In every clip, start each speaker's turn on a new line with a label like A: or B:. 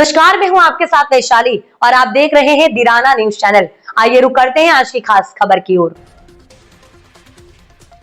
A: नमस्कार, मैं हूं आपके साथ वैशाली और आप देख रहे हैं दीराना न्यूज चैनल। आइए रुक करते हैं आज की खास खबर की ओर।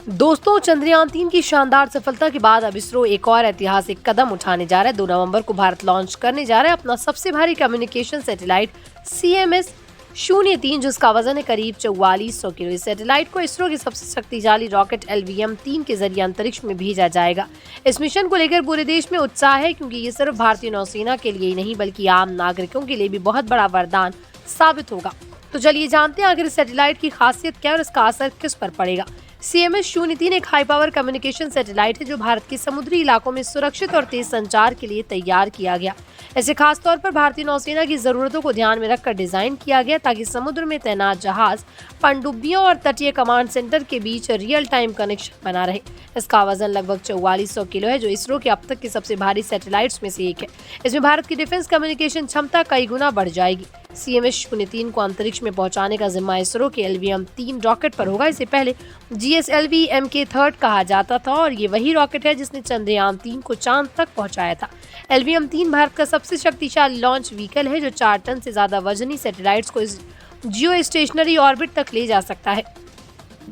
B: दोस्तों, चंद्रयान 3 की शानदार सफलता के बाद अब इसरो एक और ऐतिहासिक कदम उठाने जा रहा है। 2 नवंबर को भारत लॉन्च करने जा रहा है अपना सबसे भारी कम्युनिकेशन सैटेलाइट CMS-03, जिसका वजन है करीब 4400 किलो। इस सैटेलाइट को इसरो के सबसे शक्तिशाली रॉकेट LVM-3 के जरिए अंतरिक्ष में भेजा जाएगा। इस मिशन को लेकर पूरे देश में उत्साह है, क्योंकि ये सिर्फ भारतीय नौसेना के लिए ही नहीं बल्कि आम नागरिकों के लिए भी बहुत बड़ा वरदान साबित होगा। तो चलिए जानते हैं आखिर इस सैटेलाइट की खासियत क्या है और इसका असर किस पर पड़ेगा। CMS-03 एक हाई पावर कम्युनिकेशन सैटेलाइट है जो भारत के समुद्री इलाकों में सुरक्षित और तेज संचार के लिए तैयार किया गया। इसे खास तौर पर भारतीय नौसेना की जरूरतों को ध्यान में रखकर डिजाइन किया गया, ताकि समुद्र में तैनात जहाज, पनडुब्बियों और तटीय कमांड सेंटर के बीच रियल टाइम कनेक्शन बना रहे। इसका वजन लगभग 4400 किलो है, जो इसरो के अब तक के सबसे भारी सैटेलाइट्स में से एक है। इसमें भारत की डिफेंस कम्युनिकेशन क्षमता कई गुना बढ़ जाएगी। CMS-03 को अंतरिक्ष में पहुंचाने का जिम्मा इसरो के LVM-3 रॉकेट पर होगा। इसे पहले GSLV MK3 कहा जाता था और ये वही रॉकेट है जिसने चंद्रयान 3 को चांद तक पहुंचाया था। LVM-3 भारत का सबसे शक्तिशाली लॉन्च व्हीकल है, जो 4 टन से ज्यादा वजनी सैटेलाइट्स को इस जियो स्टेशनरी ऑर्बिट तक ले जा सकता है।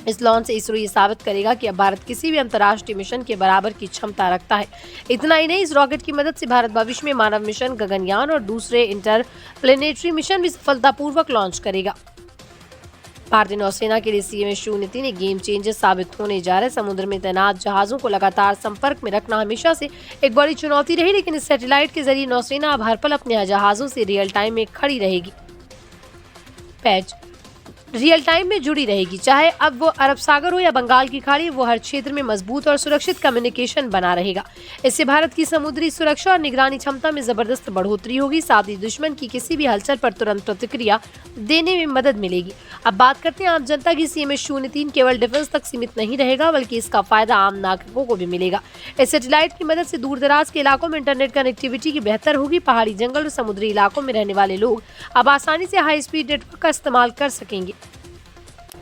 B: इस लॉन्च से इसरो ये साबित करेगा कि अब भारत किसी भी अंतर्राष्ट्रीय मिशन के बराबर की क्षमता रखता है। इतना ही नहीं, इस रॉकेट की मदद से भारत भविष्य में मानव मिशन, गगनयान और दूसरे इंटरप्लेनेटरी मिशन भी सफलतापूर्वक लॉन्च करेगा। भारतीय नौसेना के लिए CMS-03 एक गेम चेंजर साबित होने जा रहा है। समुद्र में तैनात जहाजों को लगातार संपर्क में रखना हमेशा से एक बड़ी चुनौती रही, लेकिन इस सैटेलाइट के जरिए नौसेना अब हर पल अपने जहाजों से रियल टाइम में खड़ी रहेगी, रियल टाइम में जुड़ी रहेगी। चाहे अब वो अरब सागर हो या बंगाल की खाड़ी, वो हर क्षेत्र में मजबूत और सुरक्षित कम्युनिकेशन बना रहेगा। इससे भारत की समुद्री सुरक्षा और निगरानी क्षमता में जबरदस्त बढ़ोतरी होगी। साथ ही दुश्मन की किसी भी हलचल पर तुरंत प्रतिक्रिया देने में मदद मिलेगी। अब बात करते हैं आम जनता की। CMS-03 केवल डिफेंस तक सीमित नहीं रहेगा, बल्कि इसका फायदा आम नागरिकों को भी मिलेगा। इस सैटेलाइट की मदद से दूर दराज के इलाकों में इंटरनेट कनेक्टिविटी की बेहतर होगी। पहाड़ी, जंगल और समुद्री इलाकों में रहने वाले लोग अब आसानी से हाई स्पीड नेटवर्क का इस्तेमाल कर सकेंगे।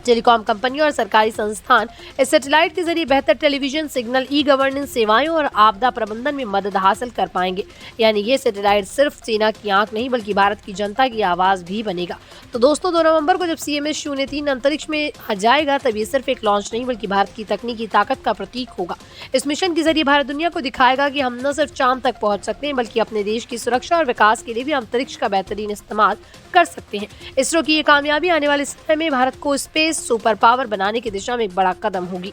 B: टेलीकॉम कंपनियों और सरकारी संस्थान इस सैटेलाइट के जरिए बेहतर टेलीविजन सिग्नल, ई-गवर्नेंस सेवाएं और आपदा प्रबंधन में मदद हासिल कर पाएंगे। यानी ये सैटेलाइट सिर्फ सेना की आंख नहीं, बल्कि भारत की जनता की आवाज भी बनेगा। तो दोस्तों, 2 नवंबर को जब CMS-03 अंतरिक्ष में जाएगा, तब ये सिर्फ एक लॉन्च नहीं, बल्कि भारत की तकनीकी ताकत का प्रतीक होगा। इस मिशन के जरिए भारत दुनिया को दिखाएगा कि हम न सिर्फ चांद तक पहुंच सकते हैं, बल्कि अपने देश की सुरक्षा और विकास के लिए भी अंतरिक्ष का बेहतरीन इस्तेमाल कर सकते हैं। इसरो की ये कामयाबी आने वाले समय में भारत को स्पेस सुपर पावर बनाने की दिशा में एक बड़ा कदम होगी।